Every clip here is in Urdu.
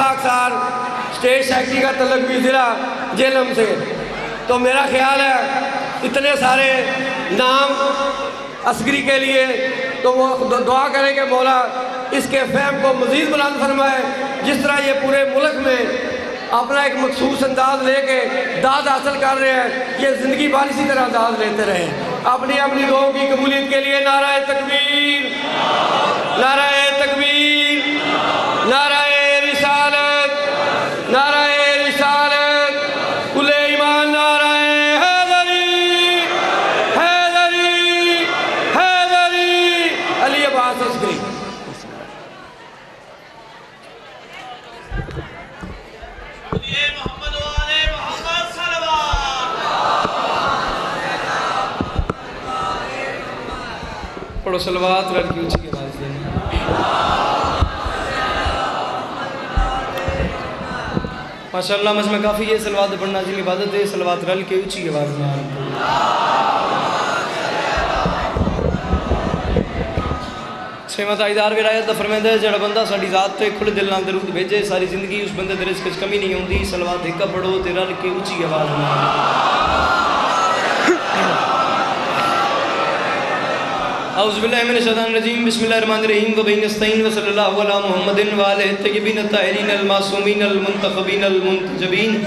خاکسار اسٹیٹ سیکرٹری کا تعلق بھی ضلع جہلم سے. تو میرا خیال ہے اتنے سارے نام عسکری کے لیے تو وہ دعا کریں کہ مولا اس کے فہم کو مزید بلند فرمائے. جس طرح یہ پورے ملک میں اپنا ایک مخصوص انداز لے کے داد حاصل کر رہے ہیں, یہ زندگی بھر اسی طرح داد لیتے رہیں. اپنی اپنی دعاؤں کی قبولیت کے لیے نعرہ تکبیر, نعرہ تکبیر, نعرہ رسالت, نعرہ رسالت, کل ایمان, نعرہ حیدری, حیدری, حیدری. علی عباس عسکری. پڑھو صلوات رل کی اونچی آواز سے. ماشاءاللہ مجھ میں کافی ہے صلوات پڑھنا جن عبادت ہے. صلوات رل کے اونچی آواز میں. چھویں تائیدار ولایت دا فرمائندا ہے جڑا بندہ ساڈی ذات تے کھلے دل نال درود بھیجے ساری زندگی اس بندے دے رزق وچ کمی نہیں ہوندی. صلوات ایک پڑھو تے رل کے اونچی آواز میں. اعوذ باللہ من الشیطان الرجیم. بسم اللہ الرحمن الرحیم. وبہ نستعین وصلی اللہ علی محمد وآلہ الطیبین الطاہرین المعصومین المنتخبین المنتجبین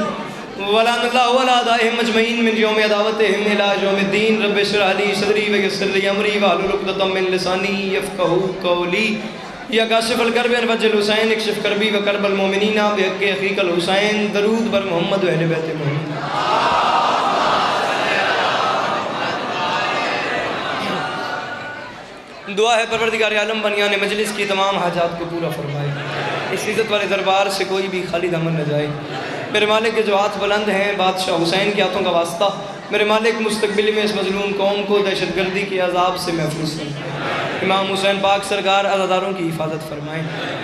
ولعن اللہ علی اعدائہم اجمعین من یوم عداوتہم الی یوم الدین. رب اشرح لی صدری ویسر لی امری واحلل عقدۃ من لسانی یفقہوا قولی. یا کاشف الکرب وجہ الحسین اکشف کربی وکرب المؤمنین بحق اخیک الحسین. درود بر محمد و اہل بیت محمد. دعا ہے پروردگار عالم بنیان مجلس کی تمام حاجات کو پورا فرمائے. اس عزت والے دربار سے کوئی بھی خالی دامن نہ جائے. میرے مالک کے جو ہاتھ بلند ہیں بادشاہ حسین کے ہاتھوں کا واسطہ, میرے مالک مستقبل میں اس مظلوم قوم کو دہشت گردی کے عذاب سے محفوظ فرمائے. امام حسین پاک سرکار عزاداروں کی حفاظت فرمائیں.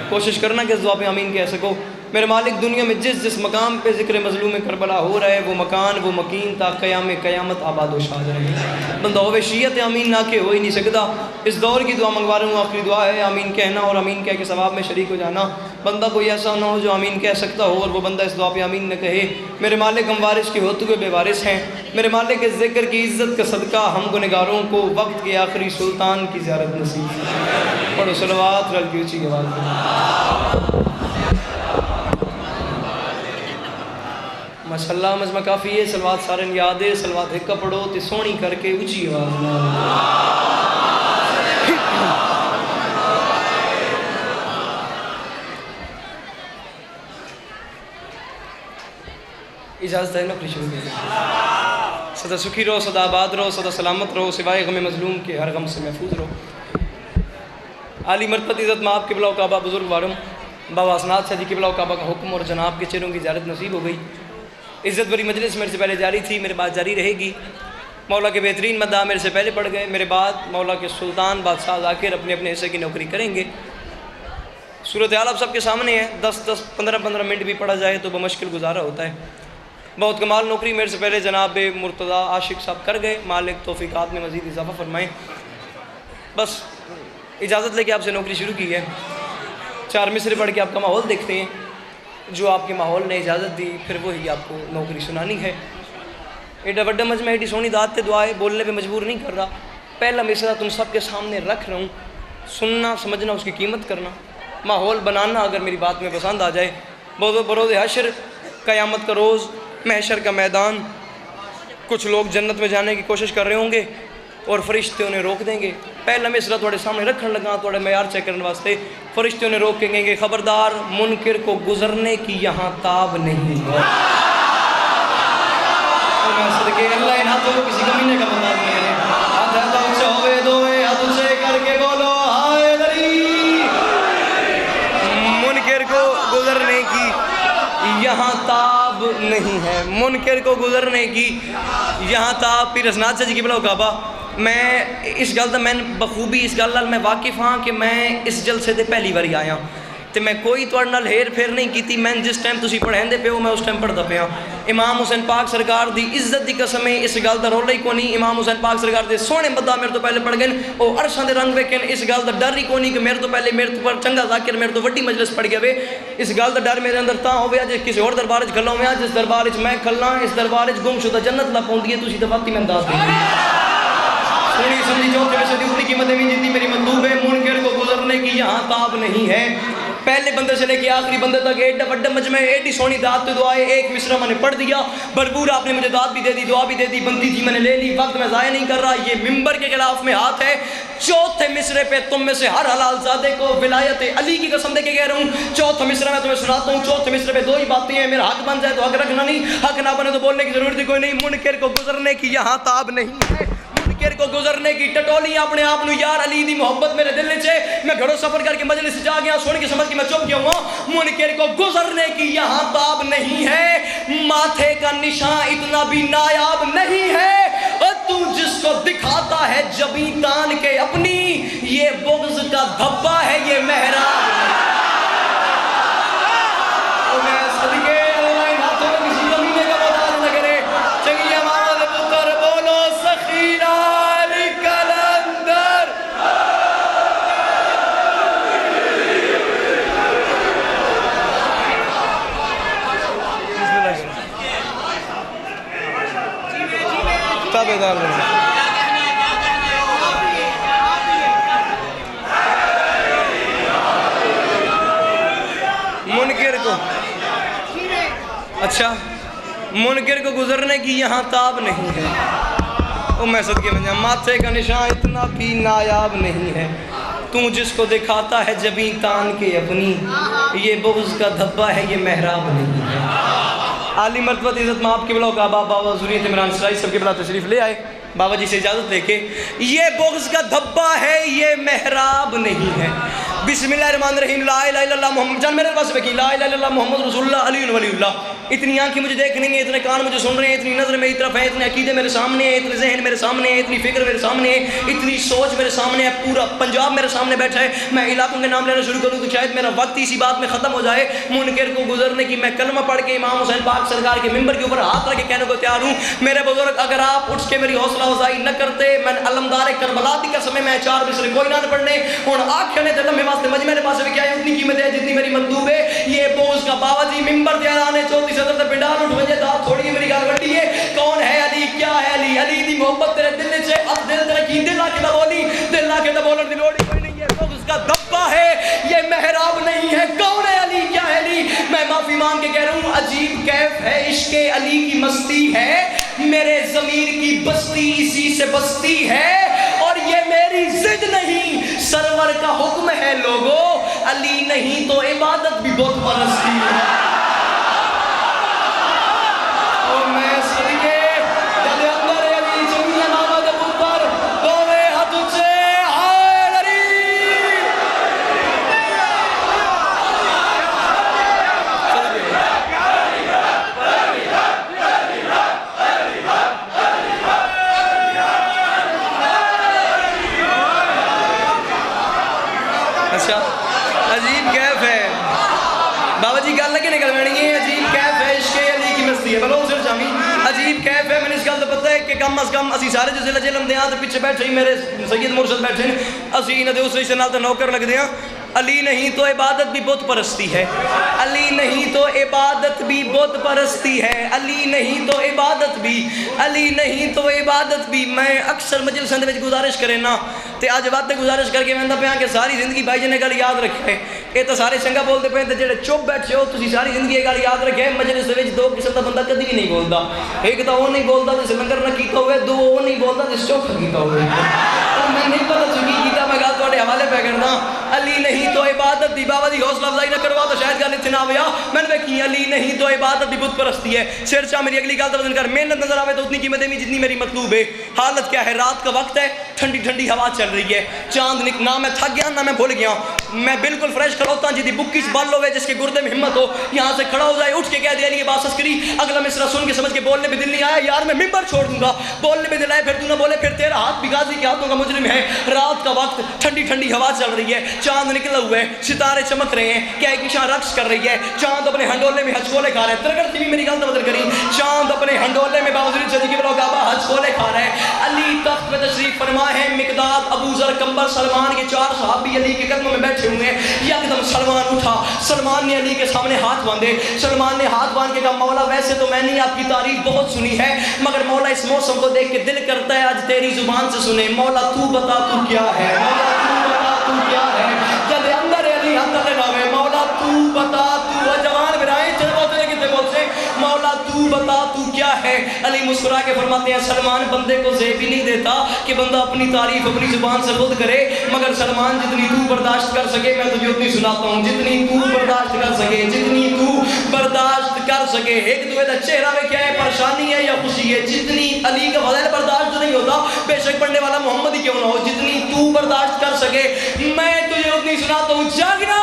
کوشش کرنا کہ اس دعا پہ آمین کہہ سکو. میرے مالک دنیا میں جس مقام پہ ذکر مظلوم کربلا ہو رہا ہے وہ مکان وہ مکین تا قیام قیامت آباد و شاد رہے. بندہ ہوئے شیعت آمین نہ کہ ہو ہی نہیں سکتا. اس دور کی دعا منگوا رہا ہوں, آخری دعا ہے آمین کہنا اور آمین کہہ کے ثواب میں شریک ہو جانا. بندہ کوئی ایسا نہ ہو جو آمین کہہ سکتا ہو اور وہ بندہ اس دعا پہ آمین نہ کہے. میرے مالک ہم وارث کے ہوتے ہوئے بے وارث ہیں. میرے مالک اس ذکر کی عزت کا صدقہ ہم گنہگاروں کو وقت کے آخری سلطان کی زیارت نصیب. پڑھو صلوات رل کی اونچی آواز میں. ماشاءاللہ مجمع کافی ہے. صلوات سارے یاد ہے. صلوات ایک پڑھو تے سونی کر کے اونچی آواز میں. اجازت ہے نوکری شروع کی. سدا سکھی رہو, سدا آباد رہو, سدا سلامت رہو, سوائے غم مظلوم کے ہر غم سے محفوظ رہو. عالی مرتبت عزت میں آپ قبلہ و کعبہ بزرگ وارم بابا اسناد شاہ جی قبلہ و کعبہ کا حکم اور جناب کے چہروں کی زیارت نصیب ہو گئی. عزت بری مجلس میرے سے پہلے جاری تھی, میرے بعد جاری رہے گی. مولا کے بہترین مداح میرے سے پہلے پڑھ گئے, میرے بعد مولا کے سلطان بادشاہ ذاکر اپنے اپنے حصے کی نوکری کریں گے. صورتحال اب سب کے سامنے ہے. 10-15 منٹ بھی پڑھا جائے تو بمشکل گزارا ہوتا ہے. بہت کمال نوکری میرے سے پہلے جناب مرتضی عاشق صاحب کر گئے. مالک توفیقات میں مزید اضافہ فرمائیں. بس اجازت لے کے آپ سے نوکری شروع کی ہے. 4 مصرے پڑھ کے آپ کا ماحول دیکھتے ہیں. جو آپ کے ماحول نے اجازت دی پھر وہی آپ کو نوکری سنانی ہے. ایڈا وڈا مجمع ایڈی سونی داد تے دعائے بولنے پہ مجبور نہیں کر رہا. پہلا مصرع تم سب کے سامنے رکھ رہا ہوں. سننا سمجھنا اس کی قیمت کرنا, ماحول بنانا اگر میری بات میں پسند آ جائے. بروز حشر, قیامت کا روز, محشر کا میدان. کچھ لوگ جنت میں جانے کی کوشش کر رہے ہوں گے اور فرشتے انہیں روک دیں گے. پہلا مصرع تھوڑے سامنے رکھنے لگا تھوڑے معیار چیک کرنے واسطے. فرشتے انہیں روک کے کہیں گے خبردار منکر کو گزرنے کی یہاں تاب نہیں ہے. صدقے اللہ ان ہاتھوں کو کسی کمینے کا بتا دیا ہے. ہاتھ ہے تو اچھے ہوئے دوئے ہاتھ اچھے کر کے بولو ہائے دری. منکر کو گزرنے کی یہاں تاب نہیں ہے. منکر کو گزرنے کی یہاں تاب. پیر اسناد شاہ جی قبلہ و کعبہ میں اس گل دا میں بخوبی اس گل نال میں واقف ہاں کہ میں اس جلسے تے پہلی باری آیا. تو میں کوئی تھوڑے نال ہیر پھیر نہیں کیتی، میں جس ٹائم تسی پڑھیں دے پہ ہو میں اس ٹائم پڑھتا پیا۔ امام حسین پاک سرکار دی عزت دی قسم ہے اس گل دا رولا ہی کو نہیں، امام حسین پاک سرکار دے سونے بندہ میرے تو پہلے پڑھ گئے، وہ عرشاں دے رنگ ویکھن، اس گل دا ڈر ہی کو نہیں کہ میرے تو پہلے میرے تو چنگا ذاکر میرے تو وڈی مجلس پڑھ گیا وے، اس گل دا ڈر میرے اندر تاں ہویا جے کسی اور دربار وچ کھلا ہویا، جس دربار وچ میں کھلنا اس دربار وچ گم شدہ جنت لا پوندی ہے، تسی تے وقت ہی میں انداز دیں سنی سمجھی چوتھے میں سے اتنی قیمتیں بھی جتنی میری مطلوب ہے، منکر کو گزرنے کی یہاں تاب نہیں ہے، پہلے بندے سے لے کے آخری بندے تک ایڈا بڑا مجمع ایڈی سونی دعات تو دعائے، ایک مصرع میں نے پڑھ دیا، بھرپور آپ نے مجھے دعات بھی دے دی، دعا بھی دے دی، بنتی تھی میں نے لے لی، وقت میں ضائع نہیں کر رہا، یہ ممبر کے خلاف میں ہاتھ ہے، چوتھے مصرے پہ تم میں سے ہر حلال زادے کو ولایت علی کی قسم دے کے کہہ رہا ہوں، چوتھا مصرع میں تمہیں سناتا ہوں، چوتھے مصرے پہ دو ہی باتیں ہیں، میرا حق بن جائے تو حق رکھنا نہیں، حق نہ بنے تو بولنے کی ضرورت کوئی نہیں، منکر کو گزرنے کی یہاں تاب نہیں ہے، منکر کو گزرنے کی ٹٹولیاں اپنے آپ نو یار علی دی محبت میرے دل چھے، میں گھڑوں سفر کر کے مجلس سے جا گیا سن کے سمجھ کے میں چپ گیا ہوں، منکر کو گزرنے کی یہاں تاب نہیں ہے، ماتھے کا نشان اتنا بھی نایاب نہیں ہے، تو جس کو دکھاتا ہے جبیں تان کے اپنی، یہ بغض کا دھبا ہے یہ محراب ہے۔ اور میں صدقے اللہ ان ہاتھوں میں کسی زمینے کا محتاج نہ کرے، چنگی امامت پتر بولو سخیرہ علی کلندر۔ تابعدار بنو منکر کو، اچھا منکر کو گزرنے کی یہاں تاب نہیں ہے، او میں صدقے میں جاؤں، ماتھے کا نشان اتنا بھی نایاب نہیں ہے، تو جس کو دکھاتا ہے جبیں تان کے اپنی، یہ بغض کا دھبا ہے یہ محراب نہیں ہے۔ عالی مرتبت عزت میں آپ کے بلاؤ کا بابا ضروریت عمران سرائی سب کے بلا تشریف لے آئے، بابا جی سے اجازت لے کے، یہ بغض کا دھبا ہے یہ محراب نہیں ہے۔ بسم اللہ الرحمن الرحیم، لا الہ الا اللہ محمد، جان میرے پاس بکی، لا الہ الا اللہ محمد رسول اللہ علی ولی اللہ، اتنی آنکھیں مجھے دیکھ نہیں ہیں، اتنے کان مجھے سن رہے ہیں، اتنی نظر میری طرف ہے، اتنے عقیدے میرے سامنے ہیں، اتنے ذہن میرے سامنے ہیں، اتنی فکر میرے سامنے ہے، اتنی سوچ میرے سامنے ہے، پورا پنجاب میرے سامنے بیٹھا ہے، میں علاقوں کے نام لینا شروع کروں تو شاید میرا وقت اسی بات میں ختم ہو جائے، منکر کو گزرنے کی میں کلمہ پڑھ کے امام حسین پاک سرکار کے ممبر کے اوپر ہاتھ رکھ کے کہنے کو تیار ہوں، میرے بزرگ اگر آپ اٹھ کے میری حوصلہ افزائی نہ کرتے، میں علمدار کربلا دی قسم میں 4 مصرے کوئی نہ پڑھنے، ہن آنکھیں نے دل میں واسطے مجھ میرے پاس بھی کیا ہے اتنی قیمت ہے جتنی میری مطلوب ہے، یہ بوز کا بابا جی ممبر دے اعلانے چوتھی صدر تے پنڈال اٹھ وجے دا تھوڑی میری گل وڈی ہے، کون ہے علی، کیا ہے علی، علی دی محبت تیرے دل وچ ہے، اب دل تیرا کی دل آ کے بولی، دل آ کے بولن دی لوڑ کوئی نہیں ہے، بوز کا دھبا ہے یہ محراب نہیں ہے، کون ہے علی، کیا ہے علی، میں معافی مانگ کے کہہ رہا ہوں، عجیب کیف ہے عشق علی کی مستی ہے، میرے ضمیر کی بستی اسی سے بستی ہے، اور یہ میری ضد نہیں سرور کا حکم ہے لوگو، علی نہیں تو عبادت بھی بت پرستی ہے۔ اور میں صدقے جب اندر علی جنگی امامت پتر دوے ہاتھ اچھے ہائے علی۔ اچھا عجیب کیف ہے بابا جی گل لگے نکل مینی ہے، عجیب کیف ہے عشق علی کی مستی ہے، بلو سر جامی عجیب کیف ہے، میں نے اس گل تو پتہ ہے کہ کم از کم اسی سارے جو ضلع جلم دیاں تو پیچھے بیٹھے ہی میرے سید مرشد بیٹھے ہیں، اسی انہوں نے اس رشتے نال تو نوکر لگ دیاں، علی نہیں تو عبادت بھی بت پرستی ہے، علی نہیں تو عبادت بھی بت پرستی ہے، علی نہیں تو عبادت بھی، علی نہیں تو عبادت بھی، میں اکثر مجلسوں دے وچ گزارش کرے نا تے اج وقت گزارش کر کے میں پیا کہ ساری زندگی بھائی جی نے گل یاد رکھے، یہ تو سارے چنگا بولتے پے تے جڑے چپ بیٹھے ہو تسی ساری زندگی یہ گل یاد رکھے، مجلس دے وچ 2 قسم دا بندہ کدی بھی نہیں بولدا، ایک تو وہ نہیں بولدا جس لنگر نہ کیتا ہوئے، 2 وہ نہیں بولدا جس چوکھا کیتا ہوئے، میں نہیں پتہ چکی کیتا میں گل تواڈے حوالے پہ کرنا، علی نہیں تو عبادت دی، بابا دی حوصلہ افزائی نہ کروا تو شاید گل اتنے نہ ہویا، میں نے کی علی نہیں تو عبادت دی بت پرستی ہے، سر چاہ میری اگلی گل توجہ کر، محنت نظر آوے تو اتنی قیمت نہیں جتنی میری مطلوب ہے، حالت کیا ہے، رات کا وقت ہے، ٹھنڈی ٹھنڈی ہوا چل رہی ہے، چاند نہ میں تھک گیا نہ میں بھول گیا، میں بالکل فریش کھڑوتا ہوں جی دی بکی چ بل ہوئے جس کے گردے میں ہمت ہو، یہاں سے کھڑا ہو جائے اٹھ کے کہہ دیا علی یہ بات عسکری، اگلا مصرع سن کے سمجھ کے بولنے بھی دل نہیں آیا، یار میں ممبر چھوڑ دوں گا، بولنے بھی دل آئے پھر تو نہ بولے، پھر تیرا ہاتھ بھی غازی کے ہاتھوں کا مجرم ہے، رات کا وقت ٹھنڈی ٹھنڈی ہوا چل رہی ہے, چاند نکلا ہوا ہے, ستارے چمک رہے ہیں, کہکشاں رقص کر رہی ہے, چاند اپنے ہنڈولے میں ہچکولے کھا رہا ہے. درگڑ ٹی وی میری گل بدل کری, چاند اپنے ہنڈولے میں بابا ذوالفقار صدیقی بلا کعبہ ہچکولے کھا رہا ہے. علی تخت پہ تشریف فرما ہے, مقداد, ابو ذر, کمبر, سلمان کے 4 صحابی علی کے قدموں میں بیٹھے ہوئے ہیں. یکدم سلمان اٹھا, سلمان نے علی کے سامنے ہاتھ باندھے. سلمان نے ہاتھ باندھ کے کہا مولا ویسے تو میں نے آپ کی تعریف بہت سنی ہے, مگر مولا اس موسم کو دیکھ کے دل کرتا ہے آج تیری زبان سے سنے. مولا تو بتا تو کیا ہے, مولا تو بتا تو کیا ہے. جب اندر علی ہاتھ لگاوے, مولا تو بتا تو جوان برائے چل بولتے کتنے بولتے, مولا تو بتا تو کیا ہے. علی مسکرا کے فرماتے ہیں سلمان بندے کو زیب ہی نہیں دیتا کہ بندہ اپنی تعریف اپنی زبان سے خود کرے, مگر سلمان جتنی تو برداشت کر سکے میں تجھے اتنی سناتا ہوں, جتنی تو برداشت کر سکے, جتنی تو برداشت کر سکے. ایک دوے دا چہرہ میں کیا ہے, پریشانی ہے یا خوشی ہے, جتنی علی کا فضائل برداشت نہیں ہوتا بے شک پڑھنے والا محمد ہی کیوں نہ ہو, جتنی تو برداشت کر سکے میں تجھے اتنی سناتا ہوں. جاگنا,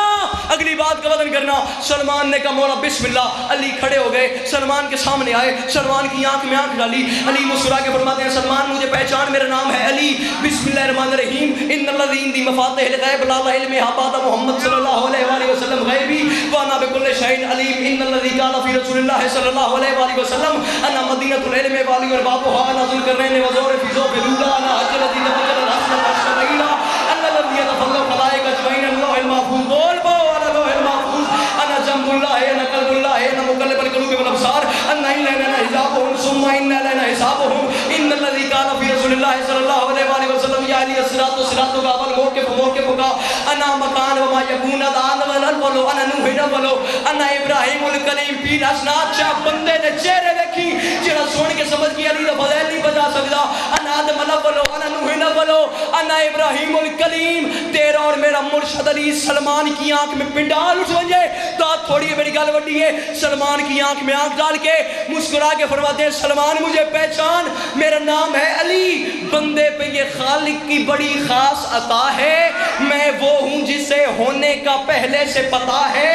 اگلی بات کا وزن کرنا. سلمان نے کہا مولا بسم اللہ. علی کھڑے ہو گئے, سلمان کے سامنے آئے, سلمان کی آنکھ میں آنکھ ڈالی. علی مسکرا کے فرماتے ہیں سلمان مجھے پہچان, میرا نام ہے علی. بسم اللہ الرحمن الرحیم. ان الذی عندی مفاتح الغیب لا علم بعد محمد صلی اللہ علیہ وآلہ وسلم غیبی وانا بكل شیء علیم. ان الذی قال فی رسول اللہ صلی اللہ علیہ وآلہ وسلم انا مدینۃ العلم والی اربابها انا ذو القرنین وزور فی ذوب الاولی انا حجر الذی تفجر الاسد والشبیلا ان الذی يتفضل الخلائق اجمعین اللوح المحفوظ. بول بو انا اللوح المحفوظ انا جنب اللہ انا قلب اللہ انا مقلب القلوب والابصار انا لنا حسابهم ثم ان لنا حسابهم. ان الذي قال في رسول الله صلى الله عليه واله وسلم يا علي الصراط والصراط قابل موقف کا انا مکان وما يكون دان ولو انا نوح ولو انا ابراہیم الکلیم. پیر اسناد شاہ بندے نے چہرے دیکھی جڑا سن کے سمجھ گیا علی دا فضائل نہیں بجا سکتا. انا آدم ولو انا نوح ولو انا ابراہیم الکلیم. تیرا اور میرا مرشد علی. سلمان کی آنکھ میں پنڈال اٹھ جائے تو تھوڑی میری گل وڈی ہے. سلمان کی آنکھ میں آنکھ ڈال کے مسکرا کے فرماتے ہیں سلمان مجھے پہچان, میرا نام ہے علی. بندے پہ یہ خالق کی بڑی خاص عطا ہے, میں وہ ہوں جسے ہونے کا پہلے سے پتا ہے.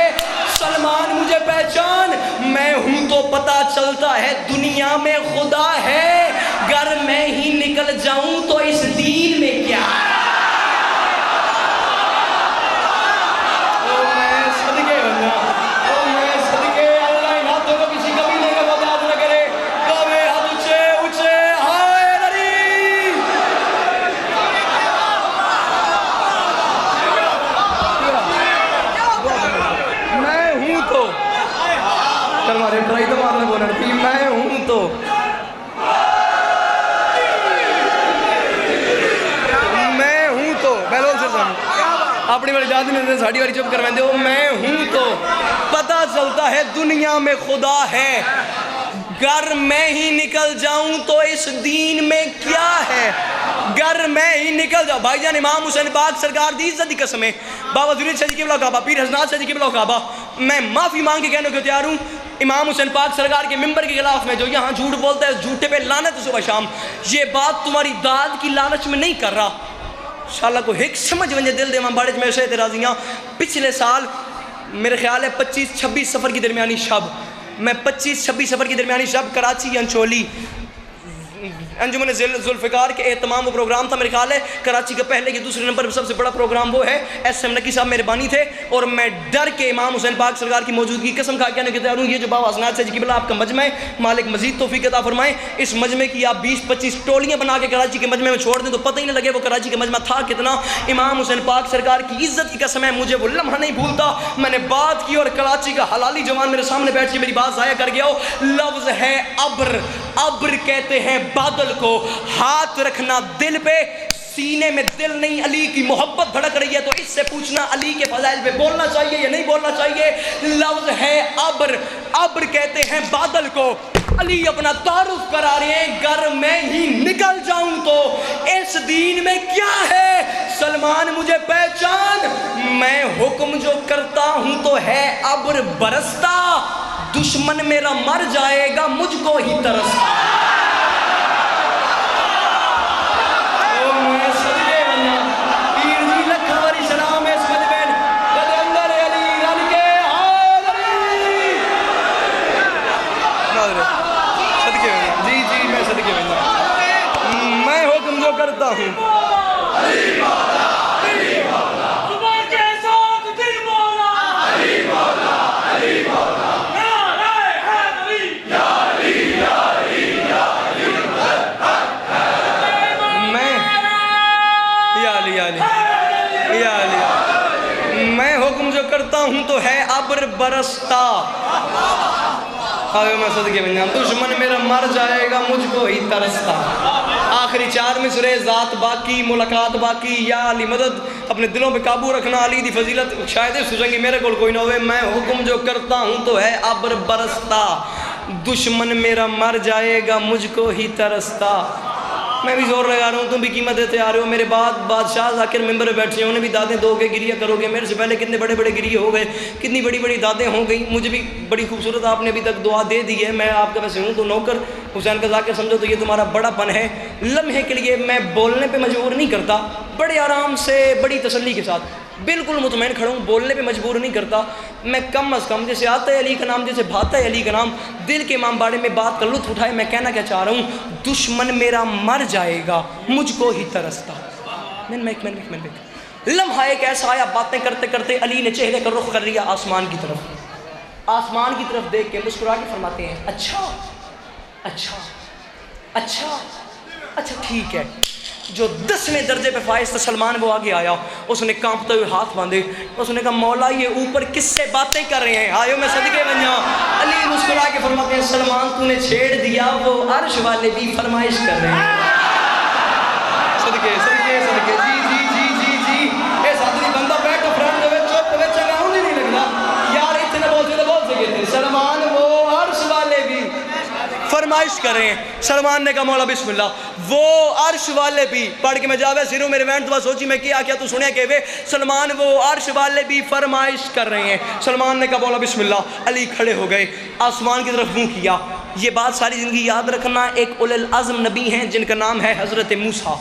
سلمان مجھے پہچان, میں ہوں تو پتا چلتا ہے دنیا میں خدا ہے, گر میں ہی نکل جاؤں تو اس دین میں کیا ہے. میں ہوں تو اپنی والی دادی نے ساڑی والی چپ کروائیں دے. میں ہوں تو پتہ چلتا ہے دنیا میں خدا ہے, گر میں ہی نکل جاؤں تو اس دین میں کیا ہے. گر میں ہی نکل جاؤں. بھائی جان امام حسین پاک سرکار دی عزت دی قسم ہے, بابا ذوالفقار صدیقی بلا کعبہ, پیر حسنات صدیقی بلا کعبہ, میں معافی مانگ کے کہنے کو تیار ہوں امام حسین پاک سرکار کے ممبر کے خلاف میں جو یہاں جھوٹ بولتا ہے, جھوٹے پہ لعنت صبح شام. یہ بات تمہاری داد کی لالچ میں نہیں کر رہا, انشاءاللہ کو ایک سمجھ ونجے دل دے میں بڑے میں سے اعتراضیاں. پچھلے سال میرے خیال ہے 25-26 سفر کی درمیانی شب, میں 25-26 سفر کی درمیانی شب کراچی انچولی انجمن ذوالفقار کے اہتمام و پروگرام تھا. میرے خیال ہے کراچی کا پہلے کے دوسرے نمبر پر سب سے بڑا پروگرام وہ ہے. ایس ایم نقی صاحب مہربانی تھے, اور میں ڈر کے امام حسین پاک سرکار کی موجودگی قسم کھا کے تیار ہوں یہ جو بابا حسنات صدیقی بلا آپ کا مجمع ہے, مالک مزید توفیق عطا فرمائیں. اس مجمع کی آپ 20-25 ٹولیاں بنا کے کراچی کے مجمع میں چھوڑ دیں تو پتہ ہی نہ لگے وہ کراچی کا مجمع تھا کتنا. امام حسین پاک سرکار کی عزت کی قسم ہے, مجھے وہ لمحہ نہیں بھولتا. میں نے بات کی اور کراچی کا حلالی جوان میرے سامنے بیٹھ کے میری بات ضائع کر گیا ہو. لفظ ہے ابر, ابر کہتے ہیں بادل کو. ہاتھ رکھنا دل پہ, سینے میں دل نہیں, علی کی محبت دھڑک رہی ہے تو اس سے پوچھنا علی کے فضائل پہ بولنا چاہیے یا نہیں بولنا چاہیے. لفظ ہے ابر, ابر کہتے ہیں بادل کو. علی اپنا تعارف کرا رہے ہیں, گر میں ہی نکل جاؤں تو اس دین میں کیا ہے. سلمان مجھے پہچان, میں حکم جو کرتا ہوں تو ہے ابر برستا, دشمن میرا مر جائے گا مجھ کو ہی ترستا. میں حکم جو کرتا ہوں ابر برستا. آئے میں صدقے بن جاؤں. دشمن میرا مر جائے گا مجھ کو ہی ترستا. آخری 4 مصرے ذات باقی ملاقات باقی. یا علی مدد. اپنے دلوں پہ قابو رکھنا. علی دی فضیلت شاید سوچیں گی میرے کول کوئی نہ ہوئے. میں حکم جو کرتا ہوں تو ہے ابر برستا. دشمن میرا مر جائے گا مجھ کو ہی ترستا. میں بھی زور لگا رہا ہوں, تم بھی قیمت دیتے آ رہے ہو. میرے بعد بادشاہ ذاکر ممبر پہ بیٹھے ہیں, انہیں بھی دادیں دو گے گریہ کرو گے. میرے سے پہلے کتنے بڑے بڑے گریہ ہو گئے, کتنی بڑی بڑی دادیں ہو گئی. مجھے بھی بڑی خوبصورت آپ نے ابھی تک دعا دے دی ہے. میں آپ کا ویسے ہوں تو نوکر, حسین کا ذاکر سمجھو تو یہ تمہارا بڑا پن ہے. لمحے کے لیے میں بولنے پہ مجبور نہیں کرتا, بڑے آرام سے بڑی تسلی کے ساتھ بالکل مطمئن کھڑا ہوں, بولنے پہ مجبور نہیں کرتا. میں کم از کم جیسے آتا ہے علی کا نام, جیسے بھاتا ہے علی کا نام, دل کے امام باڑے میں بات کا لطف اٹھائے. میں کہنا کیا چاہ رہا ہوں, دشمن میرا مر جائے گا مجھ کو ہی ترستا. لمحہ ایک ایسا آیا, باتیں کرتے کرتے علی نے چہرے کا رخ کر لیا آسمان کی طرف. آسمان کی طرف دیکھ کے مسکرا کے فرماتے ہیں اچھا اچھا اچھا اچھا ٹھیک ہے. جو 10ویں درجے پہ فائز تھا سلمان وہ آگے آیا, اس نے کانپتے ہوئے ہاتھ باندھے, اس نے کہا مولا یہ اوپر کس سے باتیں کر رہے ہیں, آئیو میں صدقے بن جاؤں. علی مسکرا کے فرماتے ہیں سلمان تو نے چھیڑ دیا, وہ عرش والے بھی فرمائش کر رہے ہیں. صدقے صدقے صدقے. جی جی جی جی جی. اے ساتھی بندہ بیٹھ فرنٹ ہوئے چوپ ہوئے چنگا ہوں نہیں لگنا یار, اتنے بول سکے تھے. سلمان وہ عرش والے بھی فرمائش کر رہے ہیں. سلمان نے کہا مولا بسم اللہ. وہ عرش والے بھی پڑھ کے میں جاوے سروں میرے وینٹ دعا سوچی میں کیا تو سنے کہ سلمان وہ عرش والے بھی فرمائش کر رہے ہیں. سلمان نے کہا مولا بسم اللہ. علی کھڑے ہو گئے, آسمان کی طرف منہ کیا. یہ بات ساری زندگی یاد رکھنا, ایک اولو العزم نبی ہیں جن کا نام ہے حضرت موسیٰ.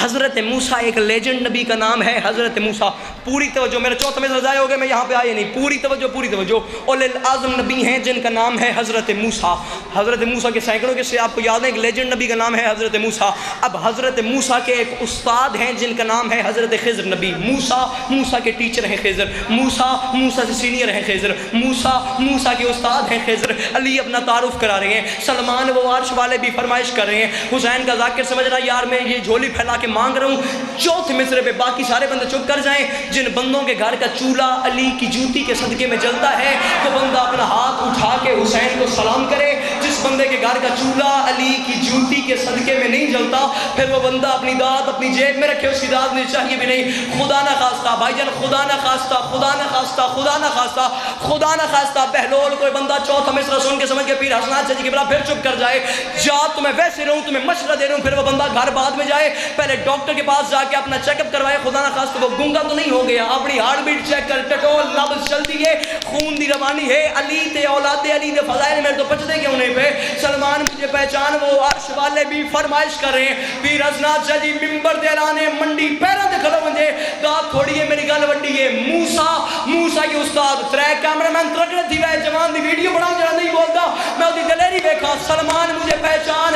حضرت موسیٰ ایک لیجنڈ نبی کا نام ہے حضرت موسیٰ. پوری توجہ, میرے 4 میں رضائے ہو گئے, میں یہاں پہ آئے نہیں, پوری توجہ پوری توجہ. اولو العزم نبی ہیں جن کا نام ہے حضرت موسیٰ. حضرت موسیٰ کے سینکڑوں کے سے آپ کو یاد ہے, ایک لیجنڈ نبی کا نام ہے حضرت موسیٰ. اب حضرت موسیٰ کے ایک استاد ہیں جن کا نام ہے حضرت خضر نبی. موسیٰ کے ٹیچر ہیں خضر. موسیٰ سے سینئر ہیں خضر. موسیٰ کے استاد ہیں خضر. علی اپنا تعارف کرا رہے ہیں. سلمان وہ عرش والے بھی فرمائش کر رہے ہیں. حسین کا ذاکر سمجھ رہا یار میں یہ جھولی پھیلا کے مانگ رہا ہوں. 4 مصرے پہ باقی سارے بندے چپ کر جائیں. جن بندوں کے گھر کا چولہا علی کی جوتی کے صدقے میں جلتا ہے وہ بندہ اپنا ہاتھ اٹھا کے حسین کو سلام کرے. جس بندے کے گھر کا چولہا علی کی جوتی کے صدقے میں نہیں جلتا پھر وہ بندہ اپنی داد اپنی جیب میں رکھے, اس کی داد مجھے چاہیے بھی نہیں. خدا نہ خواستہ بھائی جان, خدا نہ خواستہ, خدا نہ خواستہ, خدا نہ خواستہ, خدا نہ خواستہ بہلول کوئی بندہ 4تھا مصرع سن کے سمجھ کے پیر حسنات چاچی کے بلا پھر چپ کر جائے. جا تو میں ویسے رہوں, تمہیں مشورہ دے رہا ہوں, پھر وہ بندہ گھر بعد میں جائے, پہلے ڈاکٹر کے پاس جا کے اپنا چیک اپ کروائے. خدا نہ خواستہ وہ گنگا تو نہیں ہو گیا, اپنی ہارٹ بیٹ چیک کر, ٹٹول نبض چلتی ہے, خون دی روانی ہے. علی تے اولاد علی دے فضائل میں تو پچھتے کیوں نہیں پہ. سلمان مجھے پہچان وہ عرش والے بھی فرمائش کر رہے ہیں. پیر حسنات شاہ جی ممبر دے لانے منڈی پیروں دے کھلو مجھے گات تھوڑی ہے میری گل وڈی ہے. موسیٰ کے استاد 3 کیمرہ مین ترکڑے تھی وے جوان دی ویڈیو بڑا جڑا نہیں بولتا, میں دی دلیری دیکھا. سلمان مجھے پہچان,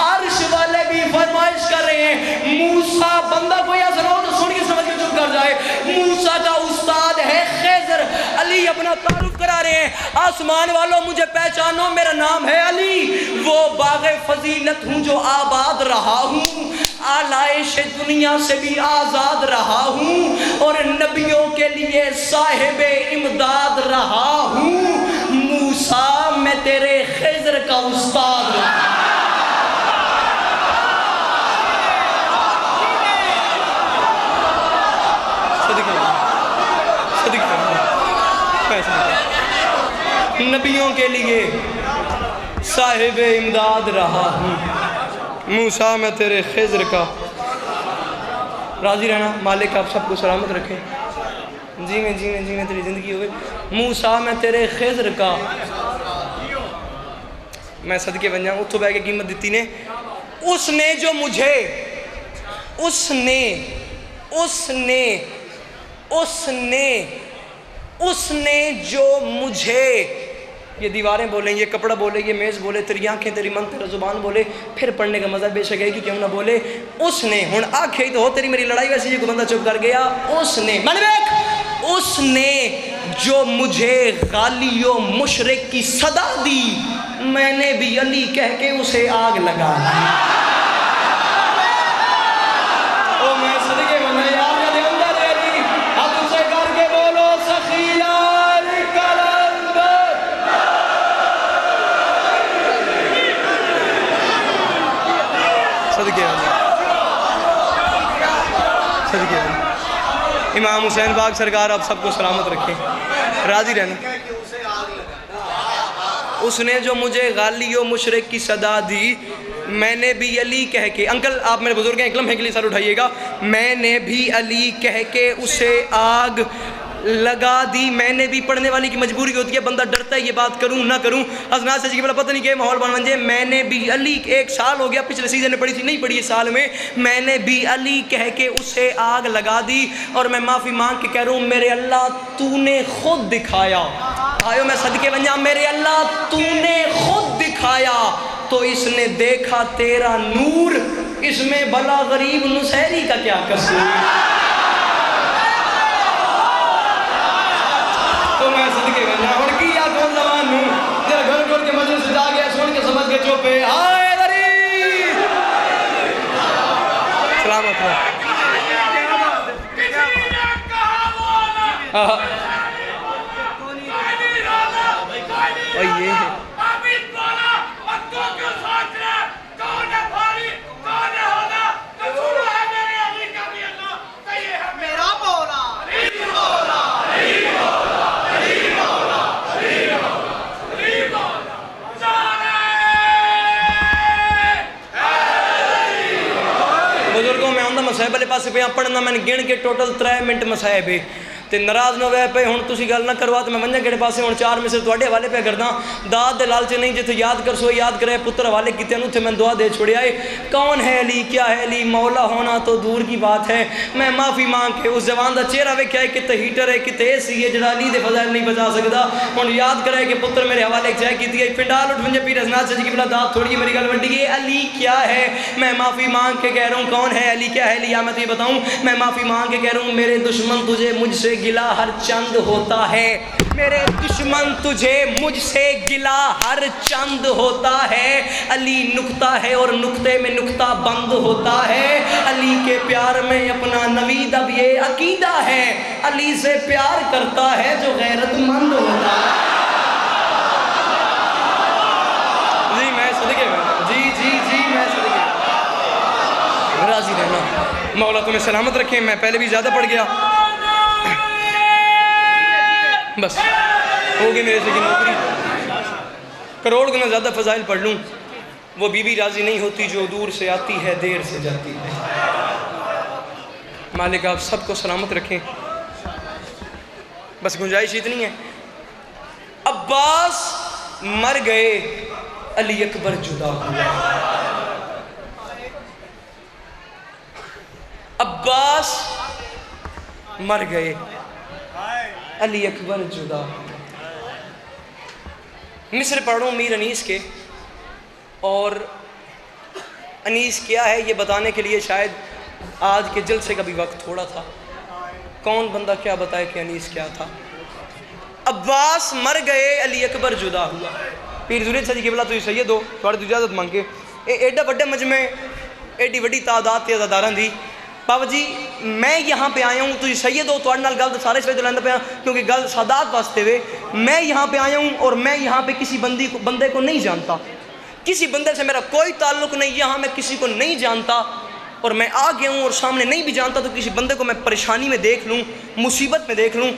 عرش والے بھی فرمائش کر رہے ہیں. موسیٰ بندہ کوئی اثر ہو تو سن کے سمجھ کے چپ کر جائے. موسیٰ کا استاد ہے خضر. علی اپنا تعارف کرا رہے ہیں. آسمان والوں مجھے پہچانو, میرا نام ہے علی. وہ باغ فضیلت ہوں جو آباد رہا ہوں, آلائش دنیا سے بھی آزاد رہا ہوں, اور نبیوں کے لیے صاحب امداد رہا ہوں. موسیٰ میں تیرے خضر کا استاد رہا. نبیوں کے لیے صاحب امداد رہا ہوں. موسیٰ میں تیرے خضر کا. راضی رہنا, مالک آپ سب کو سلامت رکھے. جی میں تیری زندگی ہوئے. موسیٰ میں تیرے خضر کا. میں صدقے بن جاؤں, اتھو بہ کے قیمت دیتی نے. اس نے جو مجھے اس نے جو مجھے, یہ دیواریں بولیں, یہ کپڑا بولے, یہ میز بولے, تیری آنکھیں, تیری من, تیرا زبان بولے, پھر پڑھنے کا مزہ بے شک ہے کہ کیوں نہ بولے. اس نے ہن آنکھیں تو ہو تیری میری لڑائی ویسی یہ کو بندہ چپ کر گیا. اس نے جو مجھے غالی و مشرک کی صدا دی, میں نے بھی علی کہہ کے اسے آگ لگا دی. او میں صدقے بنا یار دے اندر علی, اب اسے کر کے بولو سخیلہ کرم. صدقے صدقے امام حسین پاک سرکار آپ سب کو سلامت رکھیں، راضی رہنا۔ اس نے جو مجھے غالی و مشرق کی صدا دی، میں نے بھی علی کہہ کے، انکل آپ میرے بزرگ ہیں، ایک لمحے کے لیے سر اٹھائیے گا، میں نے بھی علی کہہ کے اسے آگ لگا دی۔ میں نے بھی، پڑھنے والی کی مجبوری ہوتی ہے، بندہ ڈرتا ہے یہ بات کروں نہ کروں، حضرات سے جی بلا پتہ نہیں کہ ماحول بن جائے۔ میں نے بھی علی، ایک سال ہو گیا، پچھلے سیزن میں پڑھی تھی، نہیں پڑھی اس سال میں، میں نے بھی علی کہہ کے اسے آگ لگا دی، اور میں معافی مانگ کے کہہ رہا ہوں میرے اللہ تو نے خود دکھایا، آئیو میں صدقے بن جاؤں، میرے اللہ تو نے خود دکھایا تو اس نے دیکھا تیرا نور، اس میں بلا غریب نصیری کا کیا قصور۔ تو میں صدقے بن جاؤں، اور کیا کون زبان ہوں، جرا گھر گھر کے مجلس سے جا گیا، سن کے سمجھ کے چوپے، آئے غریب سلامت ہو۔ اور یہ ہے بزرگوں میں آؤں مسائب والے پاس پہ پڑھنا، میں نے گن کے ٹوٹل 3 منٹ مسائب ہے تے ناراض نہ ہوئے پہ ہوں تسی گل نہ کروا تو میں ونجا کہڑے پاسے ہوں 4 میں سے تواڈے حوالے پہ کردا، داد دے لالچ نہیں جتھے یاد کر سو یاد کرے، پتر حوالے کیتے انہوں تھے میں دعا دے چھوڑے آئے، کون ہے علی کیا ہے علی، مولا ہونا تو دور کی بات ہے، میں معافی مانگ کے اس جوان دا چہرہ ویکھیا ہے، کتے ہیٹر ہے کتے اے سی ہے جڑا علی دے فضائل نہیں بچا سکدا، ہن یاد کرے کہ پتر میرے حوالے ایک جائے کیتی ہے، پنڈال اٹھ ونجے پیر حسنات سے جی کی بلا داد تھوڑی میری گل وڈی ہے، علی کیا ہے، میں معافی مانگ کے کہہ رہا ہوں کون ہے علی کیا ہے علی، میں تجھے بتاؤں، میں معافی مانگ کے کہہ رہا ہوں میرے دشمن تجھے مجھ سے گلا ہر چند ہوتا ہے، میرے دشمن تجھے مجھ سے گلا ہر چند ہوتا ہے، علی نکتہ ہے اور نکتے میں نکتہ بند ہوتا ہے، علی کے پیار میں اپنا نوید اب یہ عقیدہ ہے، علی سے پیار کرتا ہے جو غیرت مند ہوتا ہے۔ جی میں صدقے میں، جی میں صدقے میں، راضی رہنا، مولا تمہیں سلامت رکھیں، میں پہلے بھی زیادہ پڑھ گیا، بس ہوگی میرے سے کہ نوکری کروڑ گنا زیادہ فضائل پڑھ لوں، وہ بی بی راضی نہیں ہوتی جو دور سے آتی ہے دیر سے جاتی ہے۔ مالک آپ سب کو سلامت رکھیں، بس گنجائش اتنی ہے، عباس مر گئے علی اکبر جدا ہوا، عباس مر گئے علی اکبر جدا، مصر پڑھوں میر انیس کے، اور انیس کیا ہے یہ بتانے کے لیے شاید آج کے جلسے کا بھی وقت تھوڑا تھا، کون بندہ کیا بتائے کہ انیس کیا تھا۔ عباس مر گئے علی اکبر جدا ہوا، پیر ضرورت صدی قبلہ تو سید ہو تھوڑے تو اجازت مانگے، ایڈا بڑے مجمع ایڈی وڈی تعداد تے عزاداراں دی، بابا جی میں یہاں پہ آیا ہوں، تو سید ہو توڑ نال گل سارے سوید لیندہ پہ کیونکہ گل سادات واسطے ہوئے، میں یہاں پہ آیا ہوں اور میں یہاں پہ کسی بندے کو نہیں جانتا، کسی بندے سے میرا کوئی تعلق نہیں، یہاں میں کسی کو نہیں جانتا، اور میں آ گیا ہوں اور سامنے نہیں بھی جانتا تو کسی بندے کو میں پریشانی میں دیکھ لوں، مصیبت میں دیکھ لوں،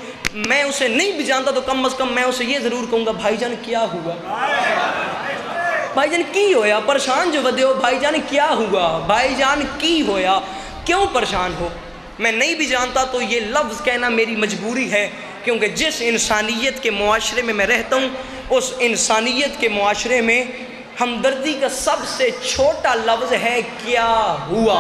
میں اسے نہیں بھی جانتا تو کم از کم میں اسے یہ ضرور کہوں گا بھائی جان کیا ہوا، بھائی جان کی ہویا، پریشان جو ودے ہو بھائی جان کیا ہوا، بھائی جان کی ہویا، کیوں پریشان ہو، میں نہیں بھی جانتا تو یہ لفظ کہنا میری مجبوری ہے، کیونکہ جس انسانیت کے معاشرے میں میں رہتا ہوں اس انسانیت کے معاشرے میں ہمدردی کا سب سے چھوٹا لفظ ہے کیا ہوا،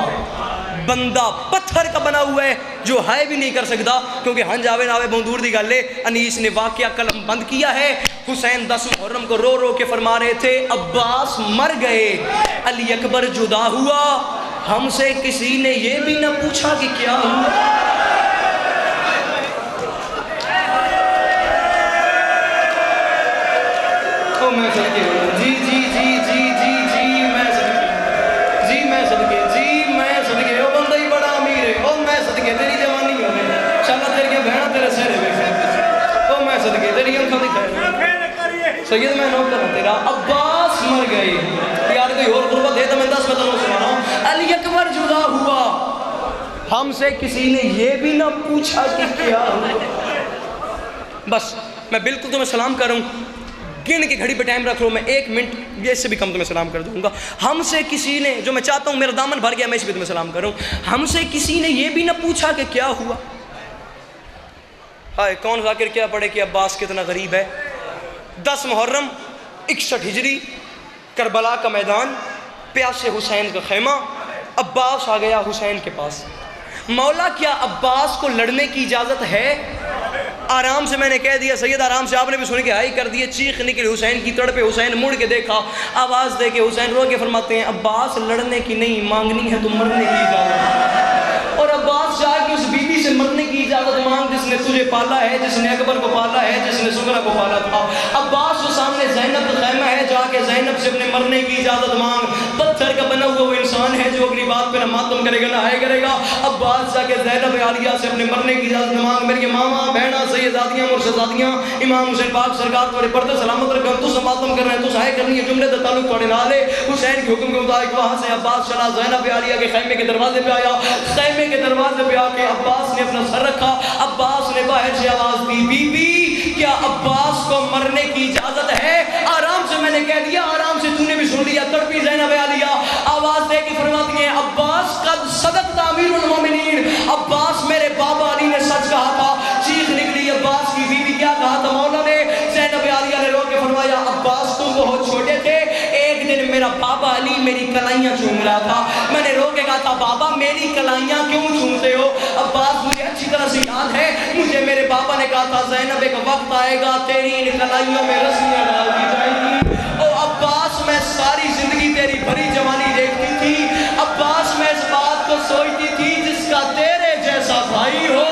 بندہ پتھر کا بنا ہوا ہے جو ہے بھی نہیں کر سکتا، کیونکہ ہن جاوے ناوے بہت دور دی گل ہے، انیس نے واقعہ قلم بند کیا ہے، حسین 10 محرم کو رو رو کے فرما رہے تھے عباس مر گئے علی اکبر جدا ہوا، ہم سے کسی نے یہ بھی نہ پوچھا کہ کیا ہوا۔ او میں صدقے جی میں صدقے او بندہ ہی بڑا امیر ہے، او میں صدقے تیری جوانی ہونے انشاءاللہ تیری کے بہنہ تیرے سہرے میں، او میں صدقے تیری انکھا دکھائے سید میں نوکر ہوں تیرا، عباس مر گئے، یار کوئی اور غربت ہے تو میں 10 میں تمہیں سنا رہا ہوں. علی اکبر جدا ہوا, ہم سے کسی نے یہ بھی نہ پوچھا کہ کیا ہوا. بس میں بالکل تمہیں سلام کر رہا ہوں, گن کے گھڑی پہ ٹائم رکھ لو, میں 1 منٹ یا اس سے بھی کم تمہیں سلام کر دوں گا. ہم سے کسی نے, جو میں چاہتا ہوں میرا دامن بھر گیا میں اس پہ تمہیں سلام کروں, ہم سے کسی نے یہ بھی نہ پوچھا کہ کیا ہوا. ہائے کون ذاکر کیا پڑھے کہ عباس کتنا غریب ہے. 10 محرم 61 ہجری, کربلا کا میدان, پیاسے حسین کا خیمہ, عباس آ گیا حسین کے پاس. مولا کیا عباس کو لڑنے کی اجازت ہے؟ آرام سے میں نے کہہ دیا سید, آرام سے, آپ نے بھی سن کے ہائی کر دیے. چیخ نکلی حسین کی تڑ پہ, حسین مڑ کے دیکھا, آواز دے کے حسین رو کے فرماتے ہیں عباس لڑنے کی نہیں, مانگنی ہے تو مرنے کی اجازت. اور عباس جا کے اس بی بی سے مرنے کی اجازت مانگ جس نے تجھے پالا ہے, جس نے اکبر کو پالا ہے, جس نے سغرا کو پالا تھا. عباس جو سامنے زینب کا خیمہ ہے, جا کے زینب سے اپنے مرنے کی اجازت مانگ. پتھر کا بنا ہوا وہ انسان ہے جو اگلی بات پہ نہ ماتم کرے گا نہ ہائے کرے گا. عباس جا کے زینب عالیہ سے اپنے مرنے کی اجازت مانگ. میری ماما بہنا سیداتیاں مرشداتیاں, امام حسین پاک سرکار تھوڑے پردے سلامت رکھا, تو سے ماتم کر رہے ہیں, تو سہائے کرنی ہے, جملے دا تعلق توڑے نالے. حسین کے حکم کے مطابق وہاں سے عباس چلا, زینب عالیہ کے خیمے کے دروازے پہ آیا. خیمے کے دروازے پہ آ کے عباس نے اپنا سر رکھا. عباس نے باہر سے آواز دی, بی بی کیا عباس کو مرنے کی اجازت ہے؟ آرام سے میں نے کہہ دیا, آرام سے, تو نے بھی سن لیا. تڑپی زینب عالیہ آواز دے کے فرماتی ہیں عباس قد صدقت امیر المومنین, عباس میرے بابا علی نے سچ کہا تھا. چیخ نکلی عباس کی, بی بی کیا کہا تھا مولا نے؟ زینب عالیہ نے رو کے فرمایا عباس تم بہت چھوٹے تھے, ایک دن میرا بابا علی میری کلائیاں چوم رہا تھا, میں نے رو کے کہا تھا بابا میری کلائیاں کیوں چومتے ہو؟ عباس مجھے اچھی طرح سے یاد ہے, مجھے میرے بابا نے کہا تھا زینب ایک وقت آئے گا تیری ان کلائیوں میں رسیاں ڈال دی جائیں گی. او عباس میں ساری زندگی تیری بھری جوانی دیکھتی تھی, عباس میں اس بات کو سوچتی تھی جس کا تیرے جیسا بھائی ہو.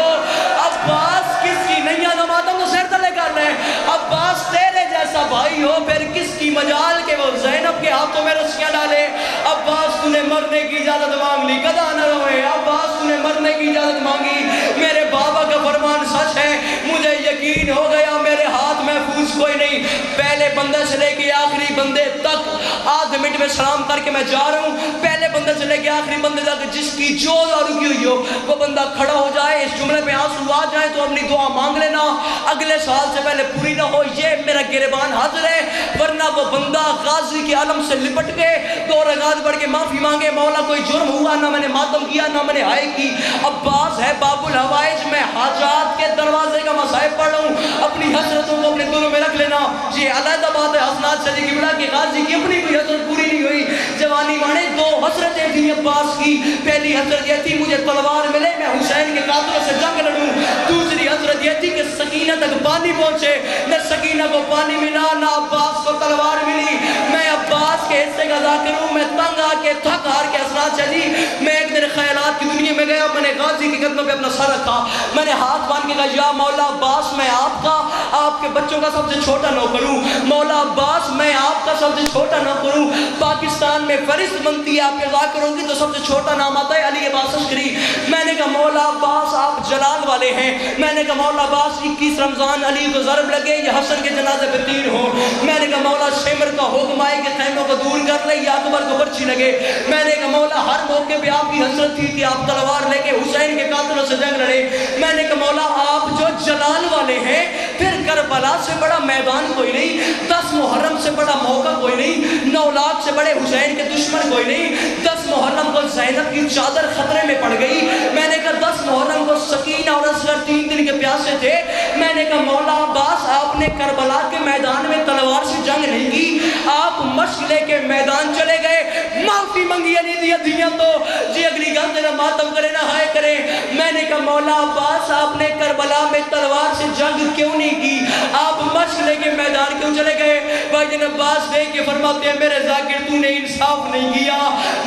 عباس کس کی نہیں نماتم تو سیر تلے کر رہے ہیں, عباس تیرے جیسا بھائی ہو, پھر کس کی مجال کے وہ زینب کے ہاتھوں میں رسیاں ڈالے. عباس تو نے مرنے کی اجازت مانگ لی, گدا نہ روئے. عباس تو نے مرنے کی اجازت مانگی, میرے بابا کا فرمان سچ ہے, مجھے یقین ہو گیا میرے ہاتھ محفوظ کوئی نہیں. پہلے بندے سے لے کے آخری بندے تک آدھ منٹ میں سلام کر کے میں جا رہا ہوں. پہلے بندے سے لے کے آخری بندے تک جس کی جو رکی ہوئی ہو وہ بندہ کھڑا ہو جائے, اس جملے پہ آنسو آ جائے تو اپنی دعا مانگ لینا, اگلے سال سے پہلے پوری نہ ہو. یہ میرا گریبان حاضر ہے, ورنہ وہ بندہ غازی کے علم سے لپٹ کے 2 رکعت پڑھ کے معافی مانگے, مولا کوئی جرم ہوا نہ میں نے ماتم کیا نہ میں نے ہائے کی. عباس ہے باب الحوائج, میں حاجات کے دروازے کا مصائب پڑھ رہا ہوں, اپنی حسرتوں کو اپنے دلوں میں رکھ لینا. یہ علیحدہ بات ہے, حسنات سے قبلہ کے غازی کی اپنی کوئی حسرت پوری نہیں ہوئی. جوانی مانے 2 حسرتیں تھیں عباس کی. پہلی حسرت یہ تھی مجھے تلوار ملے, میں حسین کے قاتلوں سے جنگ لڑوں. دوسری حسرت یہ تھی کہ سکینہ تک پانی پہنچے, نہ سکینہ کو پانی ملا نہ عباس کو تلوار ملی. میں عباس کے حصے کا ذاکر ہوں, میں تنگ آ کے تھک ہار کے حسنات چلی. میں ایک دن خیالات کی دنیا میں گیا, میں نے غازی کے قدموں پہ اپنا سر رکھا, میں نے ہاتھ باندھ کے کہا یا مولا عباس میں آپ کا, آپ کے بچوں کا سب سے چھوٹا نوکر ہوں. مولا عباس میں آپ کا سب سے چھوٹا نوکر ہوں. پاکستان میں فہرست بنتی ہے آپ کے ذاکروں کی تو سب سے چھوٹا نام آتا ہے علی عباس عسکری. میں نے کہا مولا عباس آپ جلال والے ہیں. میں نے کہا مولا عباس 21 رمضان علی کو ضرب لگے یا حسن کے جنازے پہ تیر ہو. میں نے کہا مولا شمر کا حکم آئے کہ خیموں کو دور کر لے یا اکبر کو برچی لگے. میں نے کہا مولا ہر موقع پہ آپ کی حسرت تھی کہ آپ تلوار لے کے حسین کے قاتلوں سے جنگ لڑے. میں نے کہا مولا آپ جو جلال والے ہیں, پھر کربلا سے بڑا میدان کوئی نہیں, 10 محرم سے بڑا موقع کوئی نہیں, 9 لاکھ سے بڑے حسین کے دشمن کوئی نہیں. 10 محرم کو زینب کی چادر خطرے میں پڑ گئی. میں نے کہا 10 محرم کو سکینہ اور اصغر 3 دن کے پیاسے تھے. میں نے کہا مولا عباس آپ نے کربلا کے میدان میں تلوار سے جنگ نہیں کی, آپ مشق لے کے میدان چلے گئے. معافی منگی علی دی ادیاں تو جی اگلی گل نہ ماتم کرے نہ ہائے کرے. میں نے کہا مولا عباس آپ نے کربلا میں تلوار سے جنگ کیوں نہیں کی, آپ مشق لے کے میدان کیوں چلے گئے؟ بھائی جن عباس دیکھ کے فرماتے ہیں میرے ذاکر تو نے انصاف نہیں کیا,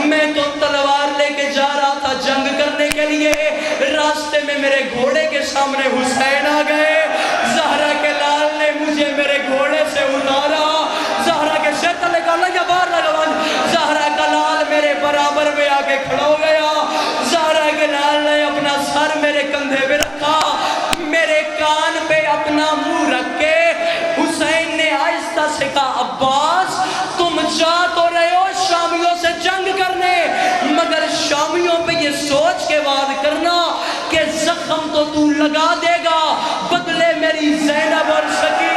میں تو تلوار لے کے جا رہا تھا جنگ کرنے کے لیے, راستے میں میرے گھوڑے کے سامنے حسین آ گئے. زہرا کے لال نے مجھے میرے گھوڑے سے اتارا, زہرا کے سر تلے کا لگا باہر لگوان, زہرا کا لال میرے برابر میں آ کے کھڑا ہو گیا. زہرا کے لال نے اپنا سر میرے کندھے پہ رکھا, میرے کان پہ اپنا منہ رکھ کے حسین نے آہستہ سے کہا عباس تم جا تو رہے ہو, شام یہ سوچ کے وعد کرنا کہ زخم تو تو لگا دے گا، بدلے میری زینب اور سکینہ